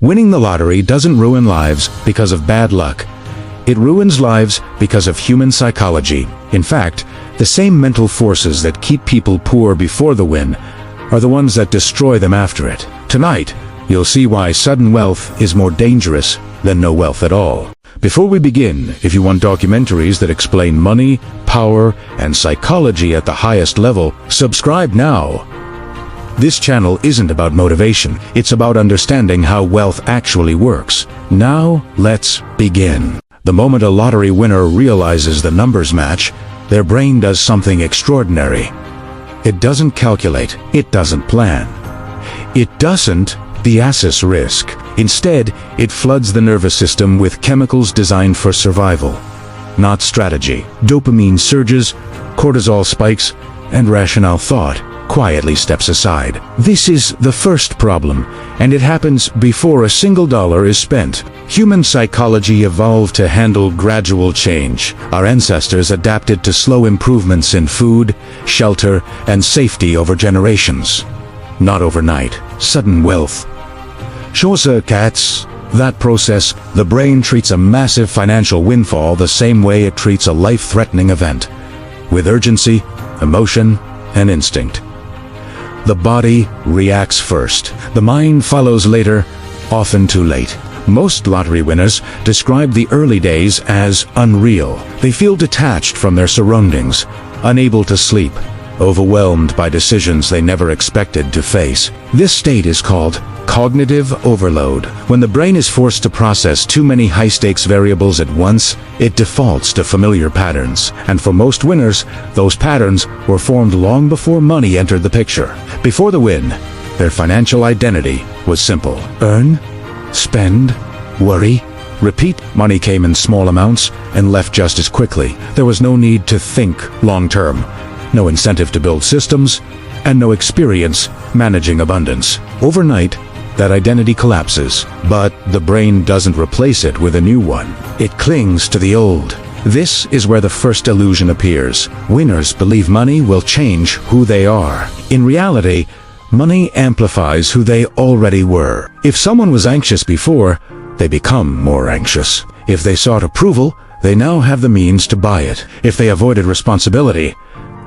Winning the lottery doesn't ruin lives because of bad luck. It ruins lives because of human psychology. In fact, the same mental forces that keep people poor before the win are the ones that destroy them after it. Tonight, you'll see why sudden wealth is more dangerous than no wealth at all. Before we begin, if you want documentaries that explain money, power, and psychology at the highest level, subscribe now. This channel isn't about motivation, it's about understanding how wealth actually works. Now, let's begin. The moment a lottery winner realizes the numbers match, their brain does something extraordinary. It doesn't calculate, it doesn't plan. It doesn't assess risk. Instead, it floods the nervous system with chemicals designed for survival, not strategy. Dopamine surges, cortisol spikes, and rational thought quietly steps aside. This is the first problem, and it happens before a single dollar is spent. Human psychology evolved to handle gradual change. Our ancestors adapted to slow improvements in food, shelter, and safety over generations. Not overnight. Sudden wealth shows that process. The brain treats a massive financial windfall the same way it treats a life-threatening event, with urgency, emotion, and instinct. The body reacts first. The mind follows later, often too late. Most lottery winners describe the early days as unreal. They feel detached from their surroundings, unable to sleep, overwhelmed by decisions they never expected to face. This state is called cognitive overload. When the brain is forced to process too many high-stakes variables at once, it defaults to familiar patterns. And for most winners, those patterns were formed long before money entered the picture. Before the win, their financial identity was simple. Earn, spend, worry, repeat. Money came in small amounts and left just as quickly. There was no need to think long-term, no incentive to build systems, and no experience managing abundance. Overnight, that identity collapses, but the brain doesn't replace it with a new one. It clings to the old. This is where the first illusion appears. Winners believe money will change who they are. In reality, money amplifies who they already were. If someone was anxious before, they become more anxious. If they sought approval, they now have the means to buy it. If they avoided responsibility,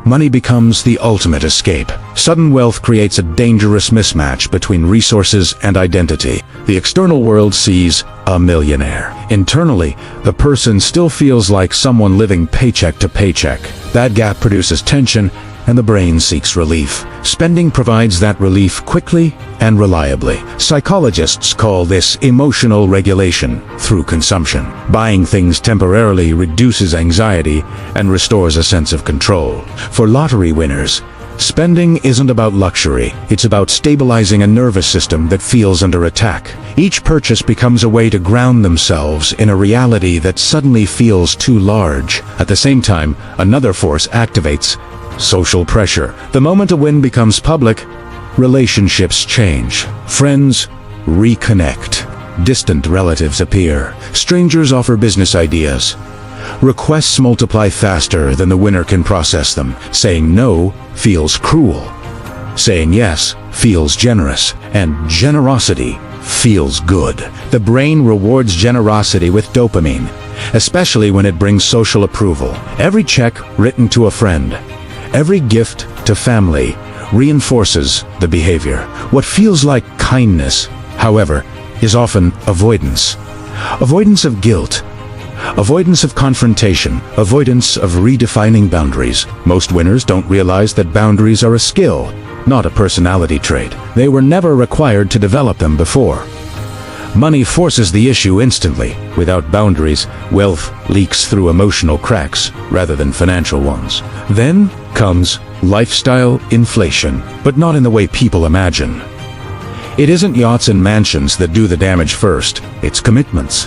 money becomes the ultimate escape. Sudden wealth creates a dangerous mismatch between resources and identity. The external world sees a millionaire. Internally, the person still feels like someone living paycheck to paycheck. That gap produces tension, and the brain seeks relief. Spending provides that relief quickly and reliably. Psychologists call this emotional regulation through consumption. Buying things temporarily reduces anxiety and restores a sense of control. For lottery winners, spending isn't about luxury. It's about stabilizing a nervous system that feels under attack. Each purchase becomes a way to ground themselves in a reality that suddenly feels too large. At the same time, another force activates: social pressure. The moment a win becomes public, relationships change. Friends reconnect. Distant relatives appear. Strangers offer business ideas. Requests multiply faster than the winner can process them. Saying no feels cruel. Saying yes feels generous. And generosity feels good. The brain rewards generosity with dopamine, especially when it brings social approval. Every check written to a friend, every gift to family reinforces the behavior. What feels like kindness, however, is often avoidance. Avoidance of guilt, avoidance of confrontation, avoidance of redefining boundaries. Most winners don't realize that boundaries are a skill, not a personality trait. They were never required to develop them before. Money forces the issue instantly. Without boundaries, wealth leaks through emotional cracks rather than financial ones. Then comes lifestyle inflation, but not in the way people imagine. It isn't yachts and mansions that do the damage first, it's commitments.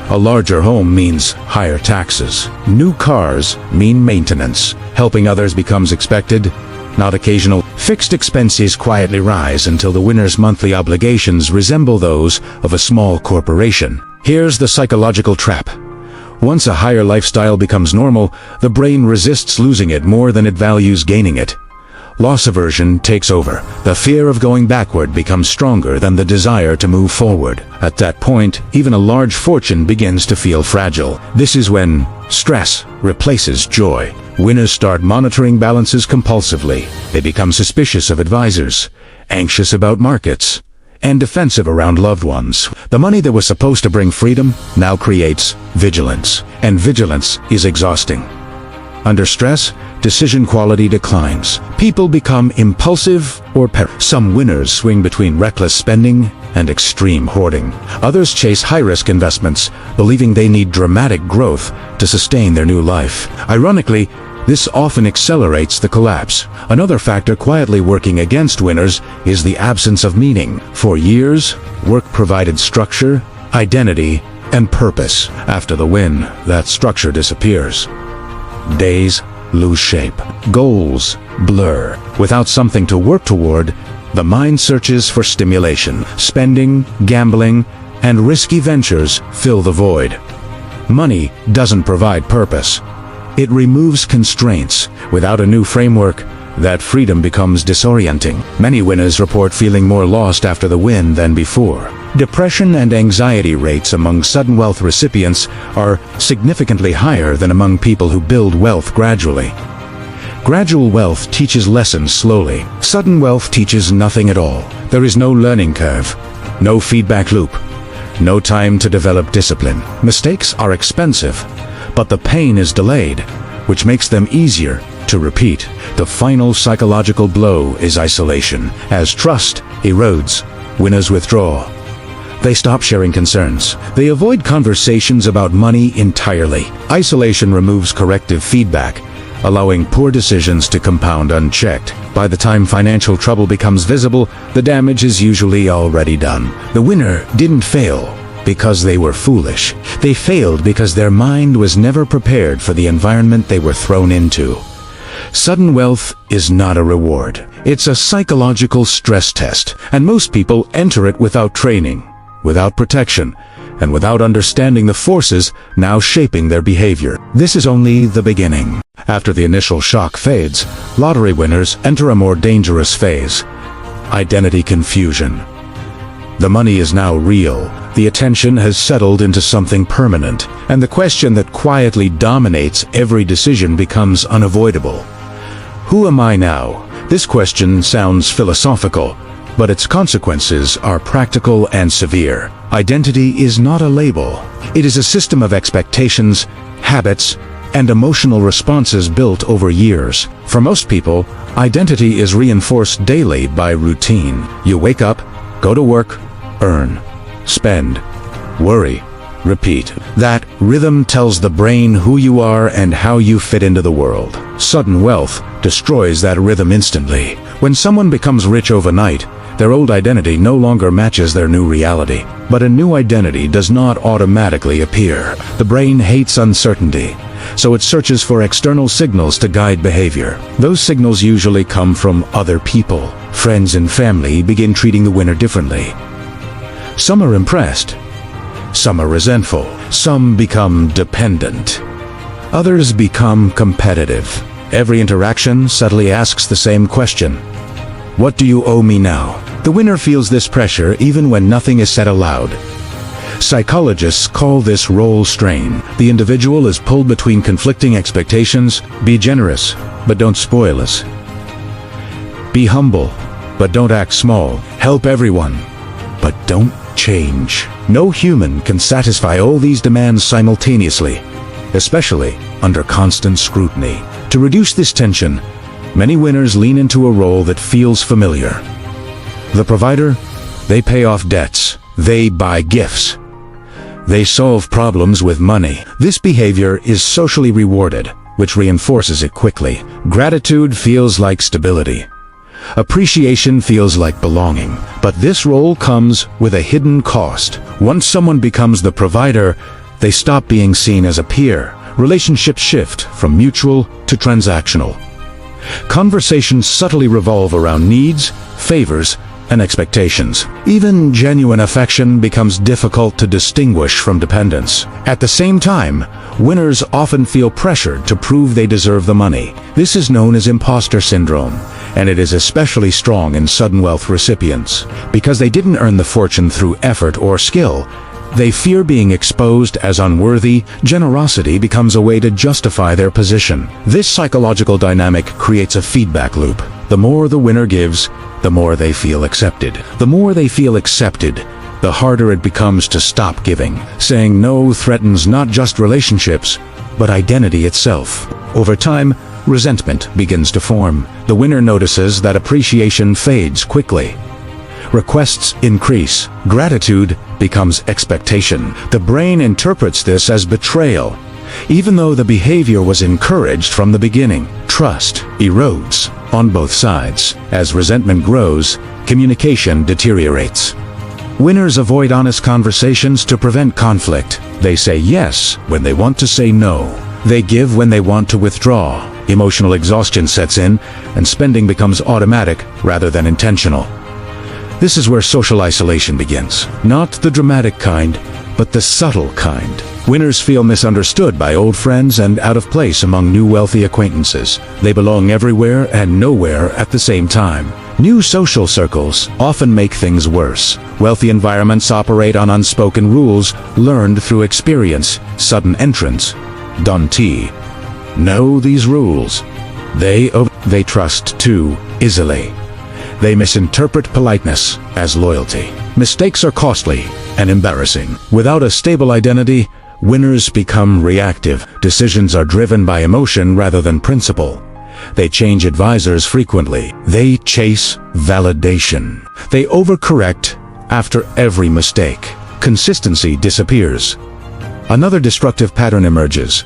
A larger home means higher taxes. New cars mean maintenance. Helping others becomes expected, not occasional. Fixed expenses quietly rise until the winner's monthly obligations resemble those of a small corporation. Here's the psychological trap. Once a higher lifestyle becomes normal, the brain resists losing it more than it values gaining it. loss aversion takes over. The fear of going backward becomes stronger than the desire to move forward. At that point, even a large fortune begins to feel fragile. This is when stress replaces joy. Winners start monitoring balances compulsively. They become suspicious of advisors, anxious about markets, and defensive around loved ones. The money that was supposed to bring freedom now creates vigilance, and vigilance is exhausting. Under stress, decision quality declines. People become impulsive or Some winners swing between reckless spending and extreme hoarding. Others chase high-risk investments, believing they need dramatic growth to sustain their new life. Ironically, this often accelerates the collapse. Another factor quietly working against winners is the absence of meaning. For years, work provided structure, identity, and purpose. After the win, that structure disappears. Days lose shape. Goals blur. Without something to work toward, the mind searches for stimulation. Spending, gambling, and risky ventures fill the void. Money doesn't provide purpose. It removes constraints. Without a new framework, that freedom becomes disorienting. Many winners report feeling more lost after the win than before. Depression and anxiety rates among sudden wealth recipients are significantly higher than among people who build wealth gradually. Gradual wealth teaches lessons slowly. Sudden wealth teaches nothing at all. There is no learning curve, no feedback loop, no time to develop discipline. Mistakes are expensive, but the pain is delayed, which makes them easier to repeat. The final psychological blow is isolation. As trust erodes, winners withdraw. They stop sharing concerns. They avoid conversations about money entirely. Isolation removes corrective feedback, allowing poor decisions to compound unchecked. By the time financial trouble becomes visible, the damage is usually already done. The winner didn't fail because they were foolish. They failed because their mind was never prepared for the environment they were thrown into. Sudden wealth is not a reward. It's a psychological stress test, and most people enter it without training, without protection, and without understanding the forces now shaping their behavior. This is only the beginning. After the initial shock fades, lottery winners enter a more dangerous phase: identity confusion. The money is now real. The attention has settled into something permanent, and the question that quietly dominates every decision becomes unavoidable. Who am I now? This question sounds philosophical, but its consequences are practical and severe. Identity is not a label. It is a system of expectations, habits, and emotional responses built over years. For most people, identity is reinforced daily by routine. You wake up, go to work, earn, spend, worry, repeat. That rhythm tells the brain who you are and how you fit into the world. Sudden wealth destroys that rhythm instantly. When someone becomes rich overnight, their old identity no longer matches their new reality. But a new identity does not automatically appear. The brain hates uncertainty, so it searches for external signals to guide behavior. Those signals usually come from other people. Friends and family begin treating the winner differently. Some are impressed. Some are resentful. Some become dependent. Others become competitive. Every interaction subtly asks the same question: what do you owe me now? The winner feels this pressure even when nothing is said aloud. Psychologists call this role strain. The individual is pulled between conflicting expectations: be generous, but don't spoil us. Be humble, but don't act small. Help everyone, but don't change. No human can satisfy all these demands simultaneously, especially under constant scrutiny. To reduce this tension, many winners lean into a role that feels familiar. The provider, they pay off debts. They buy gifts. They solve problems with money. This behavior is socially rewarded, which reinforces it quickly. Gratitude feels like stability. Appreciation feels like belonging. But this role comes with a hidden cost. Once someone becomes the provider, they stop being seen as a peer. Relationships shift from mutual to transactional. Conversations subtly revolve around needs, favors, and expectations. Even genuine affection becomes difficult to distinguish from dependence. At the same time, winners often feel pressured to prove they deserve the money. This is known as imposter syndrome, and it is especially strong in sudden wealth recipients. Because they didn't earn the fortune through effort or skill, they fear being exposed as unworthy. Generosity becomes a way to justify their position. This psychological dynamic creates a feedback loop. The more the winner gives, the more they feel accepted. The more they feel accepted, the harder it becomes to stop giving. Saying no threatens not just relationships, but identity itself. Over time, resentment begins to form. The winner notices that appreciation fades quickly. Requests increase. Gratitude becomes expectation. The brain interprets this as betrayal, even though the behavior was encouraged from the beginning. Trust erodes on both sides. As resentment grows, communication deteriorates. Winners avoid honest conversations to prevent conflict. They say yes when they want to say no. They give when they want to withdraw. Emotional exhaustion sets in, and spending becomes automatic rather than intentional. This is where social isolation begins. Not the dramatic kind, but the subtle kind. Winners feel misunderstood by old friends and out of place among new wealthy acquaintances. They belong everywhere and nowhere at the same time. New social circles often make things worse. Wealthy environments operate on unspoken rules learned through experience. Sudden entrants don't know these rules. They trust too easily. They misinterpret politeness as loyalty. Mistakes are costly and embarrassing. Without a stable identity, winners become reactive. Decisions are driven by emotion rather than principle. They change advisors frequently. They chase validation. They overcorrect after every mistake. Consistency disappears. Another destructive pattern emerges.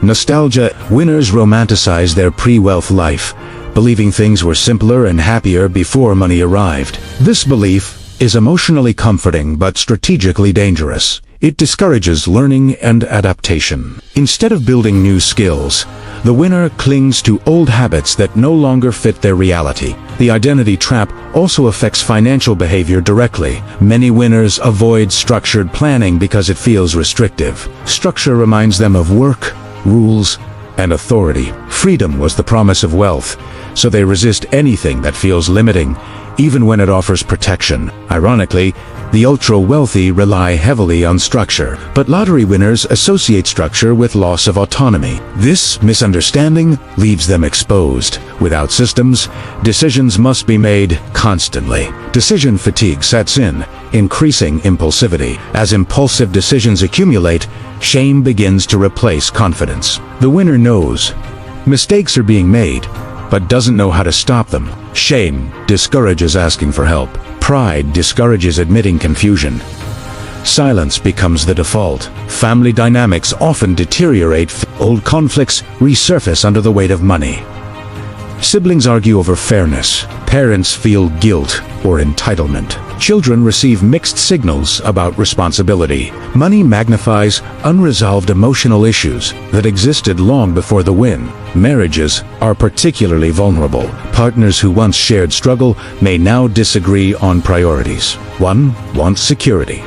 Nostalgia. Winners romanticize their pre-wealth life, believing things were simpler and happier before money arrived. This belief is emotionally comforting but strategically dangerous. It discourages learning and adaptation. Instead of building new skills, the winner clings to old habits that no longer fit their reality. The identity trap also affects financial behavior directly. Many winners avoid structured planning because it feels restrictive. Structure reminds them of work, rules, and authority. Freedom was the promise of wealth, so they resist anything that feels limiting, even when it offers protection. Ironically, the ultra-wealthy rely heavily on structure, but lottery winners associate structure with loss of autonomy. This misunderstanding leaves them exposed. Without systems, decisions must be made constantly. Decision fatigue sets in, increasing impulsivity. As impulsive decisions accumulate, shame begins to replace confidence. The winner knows mistakes are being made, but doesn't know how to stop them. Shame discourages asking for help. Pride discourages admitting confusion. Silence becomes the default. Family dynamics often deteriorate. Old conflicts resurface under the weight of money. Siblings argue over fairness. Parents feel guilt or entitlement. Children receive mixed signals about responsibility. Money magnifies unresolved emotional issues that existed long before the win. Marriages are particularly vulnerable. Partners who once shared struggle may now disagree on priorities. One wants security.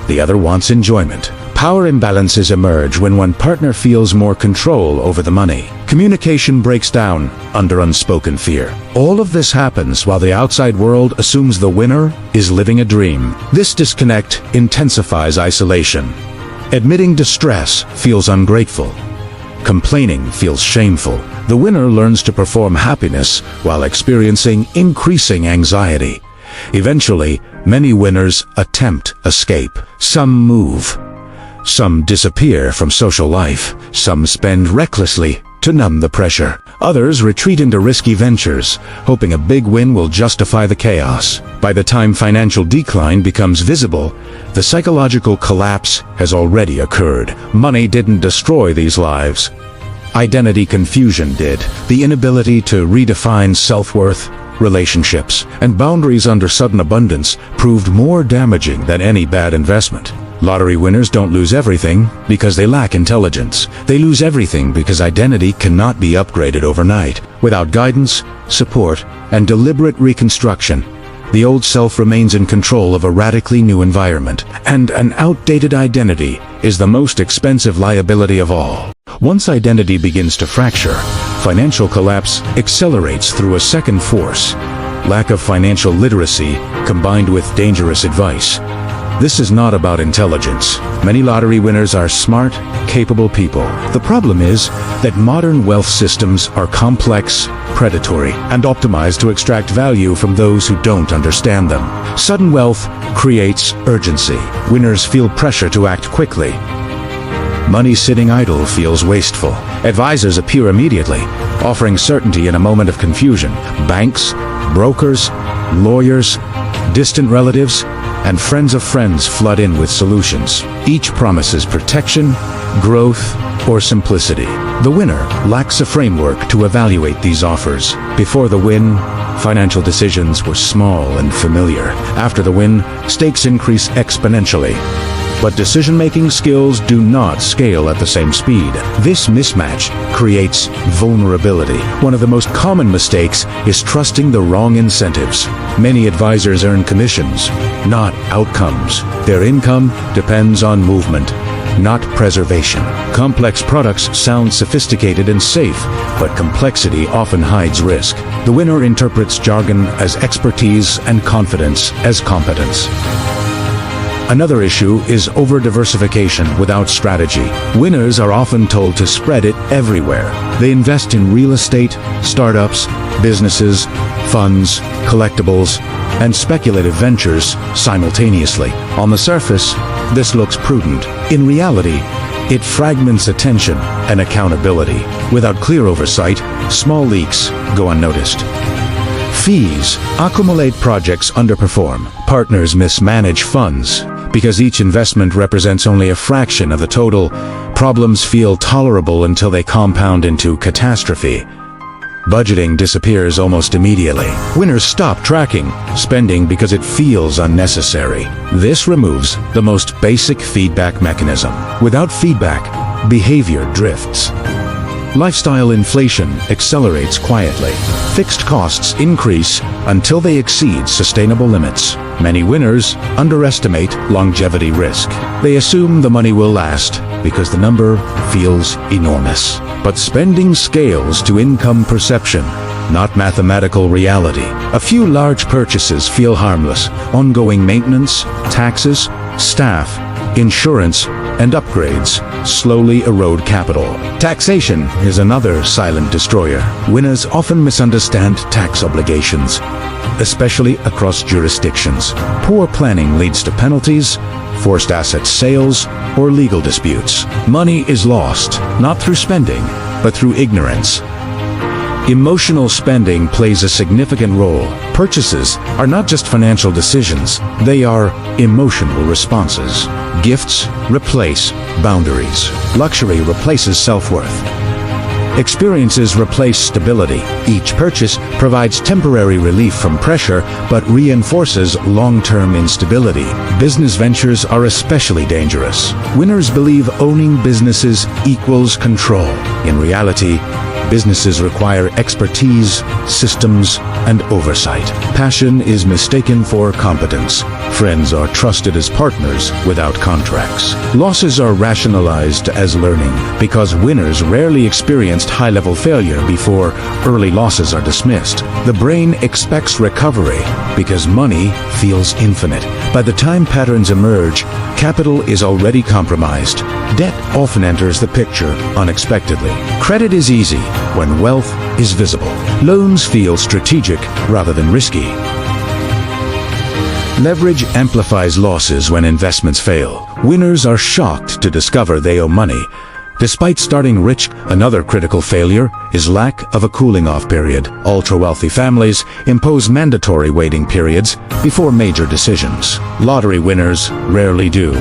The other wants enjoyment. Power imbalances emerge when one partner feels more control over the money. Communication breaks down under unspoken fear. All of this happens while the outside world assumes the winner is living a dream. This disconnect intensifies isolation. Admitting distress feels ungrateful. Complaining feels shameful. The winner learns to perform happiness while experiencing increasing anxiety. Eventually, many winners attempt escape. Some move. Some disappear from social life. Some spend recklessly to numb the pressure. Others retreat into risky ventures, hoping a big win will justify the chaos. By the time financial decline becomes visible, the psychological collapse has already occurred. Money didn't destroy these lives. Identity confusion did. The inability to redefine self-worth, relationships, and boundaries under sudden abundance proved more damaging than any bad investment. Lottery winners don't lose everything because they lack intelligence. They lose everything because identity cannot be upgraded overnight. Without guidance, support, and deliberate reconstruction, the old self remains in control of a radically new environment. And an outdated identity is the most expensive liability of all. Once identity begins to fracture, financial collapse accelerates through a second force: lack of financial literacy combined with dangerous advice. This is not about intelligence. Many lottery winners are smart, capable people. The problem is that modern wealth systems are complex, predatory, and optimized to extract value from those who don't understand them. Sudden wealth creates urgency. Winners feel pressure to act quickly. Money sitting idle feels wasteful. Advisors appear immediately, offering certainty in a moment of confusion. Banks, brokers, lawyers, distant relatives, and friends of friends flood in with solutions. Each promises protection, growth, or simplicity. The winner lacks a framework to evaluate these offers. Before the win, financial decisions were small and familiar. After the win, stakes increase exponentially. But decision-making skills do not scale at the same speed. This mismatch creates vulnerability. One of the most common mistakes is trusting the wrong incentives. Many advisors earn commissions, not outcomes. Their income depends on movement, not preservation. Complex products sound sophisticated and safe, but complexity often hides risk. The winner interprets jargon as expertise and confidence as competence. Another issue is over-diversification without strategy. Winners are often told to spread it everywhere. They invest in real estate, startups, businesses, funds, collectibles, and speculative ventures simultaneously. On the surface, this looks prudent. In reality, it fragments attention and accountability. Without clear oversight, small leaks go unnoticed. Fees accumulate, projects underperform, partners mismanage funds. Because each investment represents only a fraction of the total, problems feel tolerable until they compound into catastrophe. Budgeting disappears almost immediately. Winners stop tracking spending because it feels unnecessary. This removes the most basic feedback mechanism. Without feedback, behavior drifts. Lifestyle inflation accelerates quietly. Fixed costs increase until they exceed sustainable limits. Many winners underestimate longevity risk. They assume the money will last because the number feels enormous. But spending scales to income perception, not mathematical reality. A few large purchases feel harmless. Ongoing maintenance, taxes, staff, insurance, and upgrades slowly erode capital. Taxation is another silent destroyer. Winners often misunderstand tax obligations, especially across jurisdictions. Poor planning leads to penalties, forced asset sales, or legal disputes. Money is lost, not through spending, but through ignorance. Emotional spending plays a significant role. Purchases are not just financial decisions, they are emotional responses. Gifts replace boundaries. Luxury replaces self-worth. Experiences replace stability. Each purchase provides temporary relief from pressure, but reinforces long-term instability. Business ventures are especially dangerous. Winners believe owning businesses equals control. In reality, businesses require expertise, systems, and oversight. Passion is mistaken for competence. Friends are trusted as partners without contracts. Losses are rationalized as learning because winners rarely experienced high-level failure before early losses are dismissed. The brain expects recovery because money feels infinite. By the time patterns emerge, capital is already compromised. Debt often enters the picture unexpectedly. Credit is easy when wealth is visible. Loans feel strategic rather than risky. Leverage amplifies losses when investments fail. Winners are shocked to discover they owe money. Despite starting rich, another critical failure is lack of a cooling-off period. Ultra-wealthy families impose mandatory waiting periods before major decisions. Lottery winners rarely do.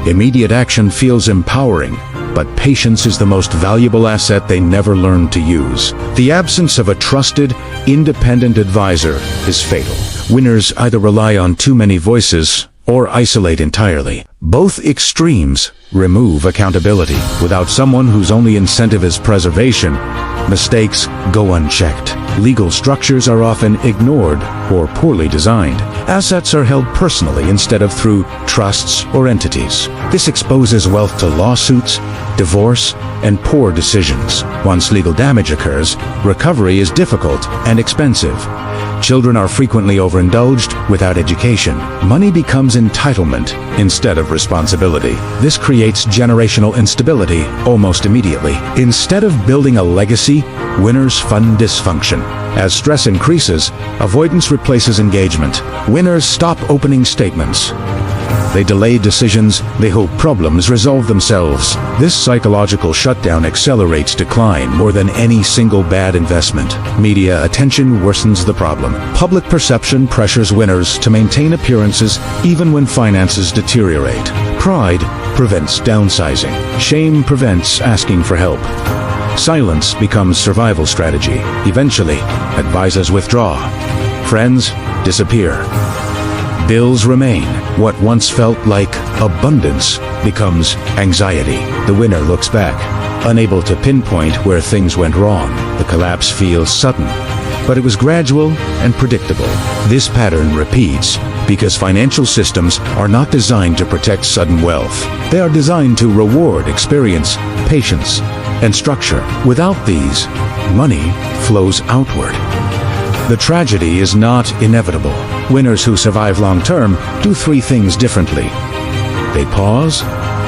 Immediate action feels empowering, but patience is the most valuable asset they never learn to use. The absence of a trusted, independent advisor is fatal. Winners either rely on too many voices or isolate entirely. Both extremes remove accountability. Without someone whose only incentive is preservation, mistakes go unchecked. Legal structures are often ignored or poorly designed. Assets are held personally instead of through trusts or entities. This exposes wealth to lawsuits, divorce, and poor decisions. Once legal damage occurs, recovery is difficult and expensive. Children are frequently overindulged without education. Money becomes entitlement instead of responsibility. This creates generational instability almost immediately. Instead of building a legacy, winners fund dysfunction. As stress increases, avoidance replaces engagement. Winners stop opening statements. They delay decisions, they hope problems resolve themselves. This psychological shutdown accelerates decline more than any single bad investment. Media attention worsens the problem. Public perception pressures winners to maintain appearances even when finances deteriorate. Pride prevents downsizing. Shame prevents asking for help. Silence becomes survival strategy. Eventually, advisors withdraw. Friends disappear. Bills remain. What once felt like abundance becomes anxiety. The winner looks back, unable to pinpoint where things went wrong. The collapse feels sudden, but it was gradual and predictable. This pattern repeats because financial systems are not designed to protect sudden wealth. They are designed to reward experience, patience, and structure. Without these, money flows outward. The tragedy is not inevitable. Winners who survive long-term do three things differently. They pause,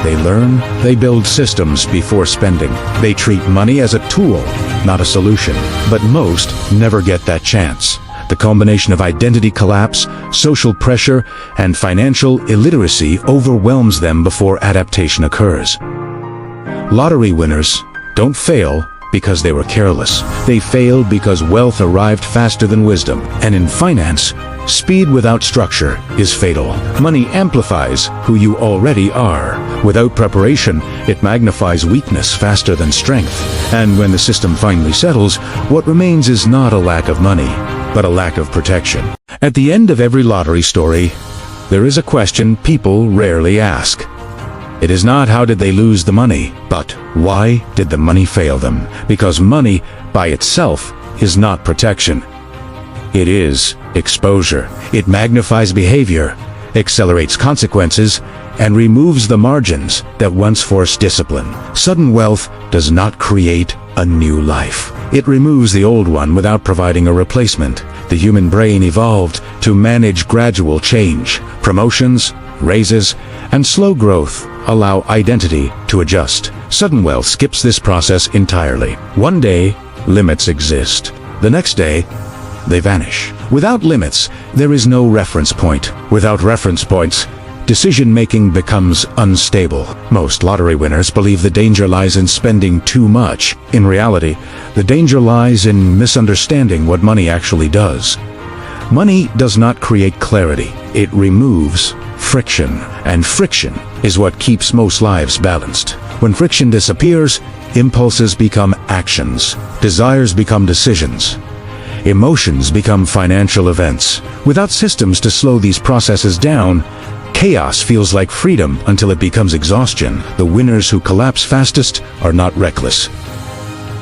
they learn, they build systems before spending. They treat money as a tool, not a solution. But most never get that chance. The combination of identity collapse, social pressure, and financial illiteracy overwhelms them before adaptation occurs. Lottery winners don't fail because they were careless. They failed because wealth arrived faster than wisdom. And in finance, speed without structure is fatal. Money amplifies who you already are. Without preparation, it magnifies weakness faster than strength. And when the system finally settles, what remains is not a lack of money, but a lack of protection. At the end of every lottery story, there is a question people rarely ask. It is not how did they lose the money, but why did the money fail them? Because money, by itself, is not protection. It is exposure. It magnifies behavior, accelerates consequences, and removes the margins that once forced discipline. Sudden wealth does not create a new life. It removes the old one without providing a replacement. The human brain evolved to manage gradual change. Promotions, raises, and slow growth allow identity to adjust. Sudden wealth skips this process entirely. One day, limits exist. The next day, they vanish. Without limits, there is no reference point. Without reference points, decision-making becomes unstable. Most lottery winners believe the danger lies in spending too much. In reality, the danger lies in misunderstanding what money actually does. Money does not create clarity. It removes friction, and friction is what keeps most lives balanced. When friction disappears, impulses become actions, desires become decisions, emotions become financial events. Without systems to slow these processes down, chaos feels like freedom until it becomes exhaustion. The winners who collapse fastest are not reckless.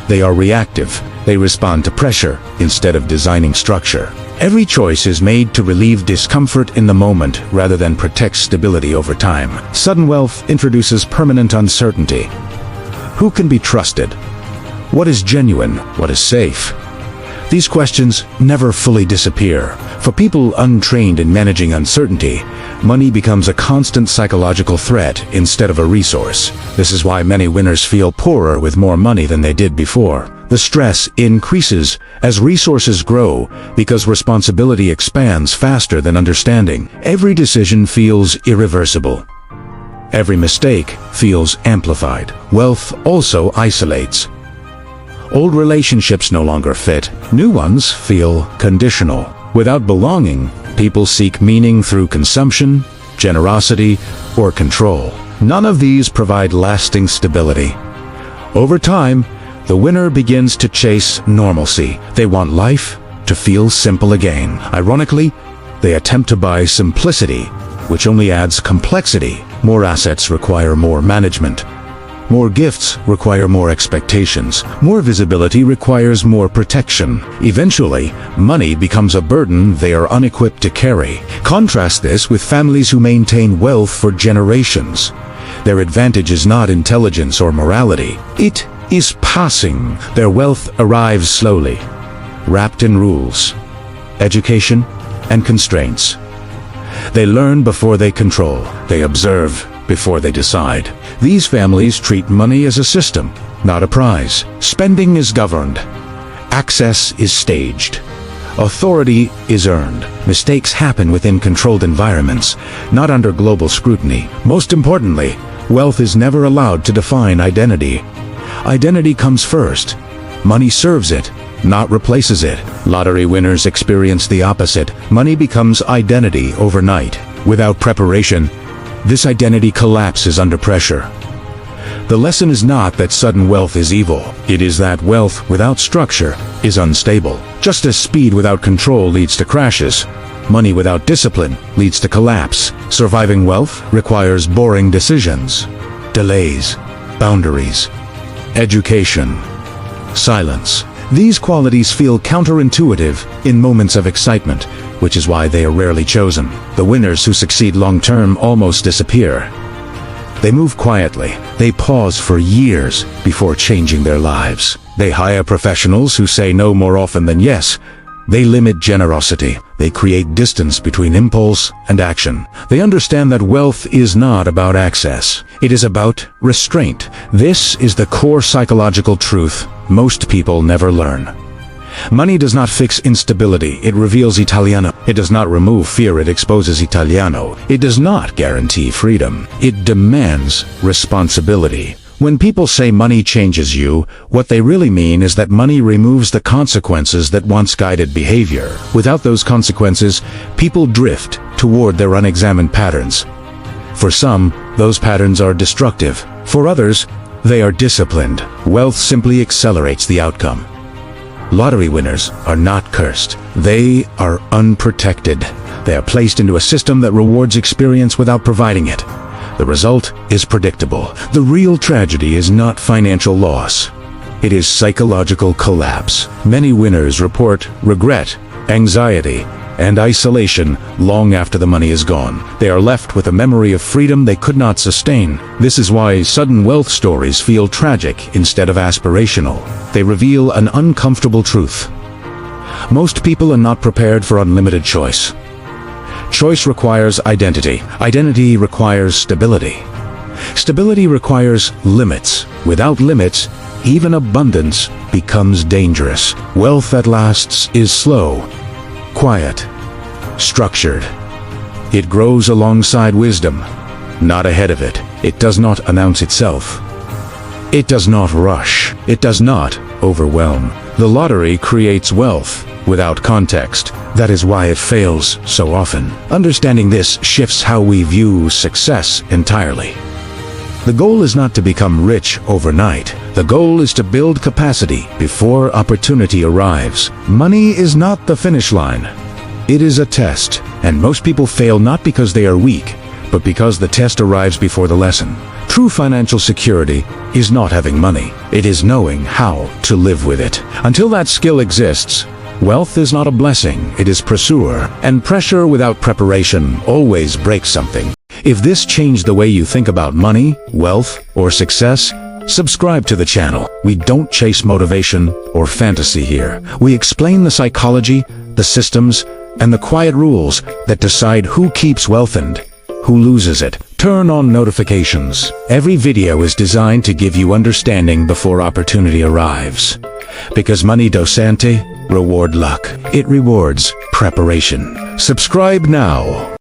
They are reactive. They respond to pressure instead of designing structure. Every choice is made to relieve discomfort in the moment rather than protect stability over time. Sudden wealth introduces permanent uncertainty. Who can be trusted? What is genuine? What is safe? These questions never fully disappear. For people untrained in managing uncertainty, money becomes a constant psychological threat instead of a resource. This is why many winners feel poorer with more money than they did before. The stress increases as resources grow because responsibility expands faster than understanding. Every decision feels irreversible. Every mistake feels amplified. Wealth also isolates. Old relationships no longer fit. New ones feel conditional. Without belonging, people seek meaning through consumption, generosity, or control. None of these provide lasting stability. Over time, the winner begins to chase normalcy. They want life to feel simple again. Ironically, they attempt to buy simplicity, which only adds complexity. More assets require more management. More gifts require more expectations. More visibility requires more protection. Eventually, money becomes a burden they are unequipped to carry. Contrast this with families who maintain wealth for generations. Their advantage is not intelligence or morality. It is passing. Their wealth arrives slowly, wrapped in rules, education, and constraints. They learn before they control. They observe before they decide. These families treat money as a system, not a prize. Spending is governed. Access is staged. Authority is earned. Mistakes happen within controlled environments, not under global scrutiny. Most importantly, wealth is never allowed to define identity. Identity comes first. Money serves it, not replaces it. Lottery winners experience the opposite. Money becomes identity overnight. Without preparation, this identity collapses under pressure. The lesson is not that sudden wealth is evil. It is that wealth without structure is unstable. Just as speed without control leads to crashes, money without discipline leads to collapse. Surviving wealth requires boring decisions, delays, boundaries, education, silence. These qualities feel counterintuitive in moments of excitement, which is why they are rarely chosen. The winners who succeed long-term almost disappear. They move quietly. They pause for years before changing their lives. They hire professionals who say no more often than yes. They limit generosity. They create distance between impulse and action. They understand that wealth is not about access. It is about restraint. This is the core psychological truth most people never learn. Money does not fix instability, it reveals Italiano. It does not remove fear, it exposes Italiano. It does not guarantee freedom, it demands responsibility. When people say money changes you, what they really mean is that money removes the consequences that once guided behavior. Without those consequences, people drift toward their unexamined patterns. For some, those patterns are destructive. For others, they are disciplined. Wealth simply accelerates the outcome. Lottery winners are not cursed. They are unprotected. They are placed into a system that rewards experience without providing it. The result is predictable. The real tragedy is not financial loss. It is psychological collapse. Many winners report regret, anxiety, and isolation long after the money is gone. They are left with a memory of freedom they could not sustain. This is why sudden wealth stories feel tragic instead of aspirational. They reveal an uncomfortable truth. Most people are not prepared for unlimited choice. Choice requires identity. Identity requires stability. Stability requires limits. Without limits, even abundance becomes dangerous. Wealth that lasts is slow, quiet, structured. It grows alongside wisdom, not ahead of it. It does not announce itself. It does not rush. It does not overwhelm. The lottery creates wealth without context. That is why it fails so often. Understanding this shifts how we view success entirely. The goal is not to become rich overnight. The goal is to build capacity before opportunity arrives. Money is not the finish line. It is a test, and most people fail not because they are weak, but because the test arrives before the lesson. True financial security is not having money. It is knowing how to live with it. Until that skill exists, wealth is not a blessing, it is pressure. And pressure without preparation always breaks something. If this changed the way you think about money, wealth, or success, subscribe to the channel. We don't chase motivation or fantasy here. We explain the psychology, the systems, and the quiet rules that decide who keeps wealth and who loses it. Turn on notifications. Every video is designed to give you understanding before opportunity arrives. Because money doesn't reward luck. It rewards preparation. Subscribe now.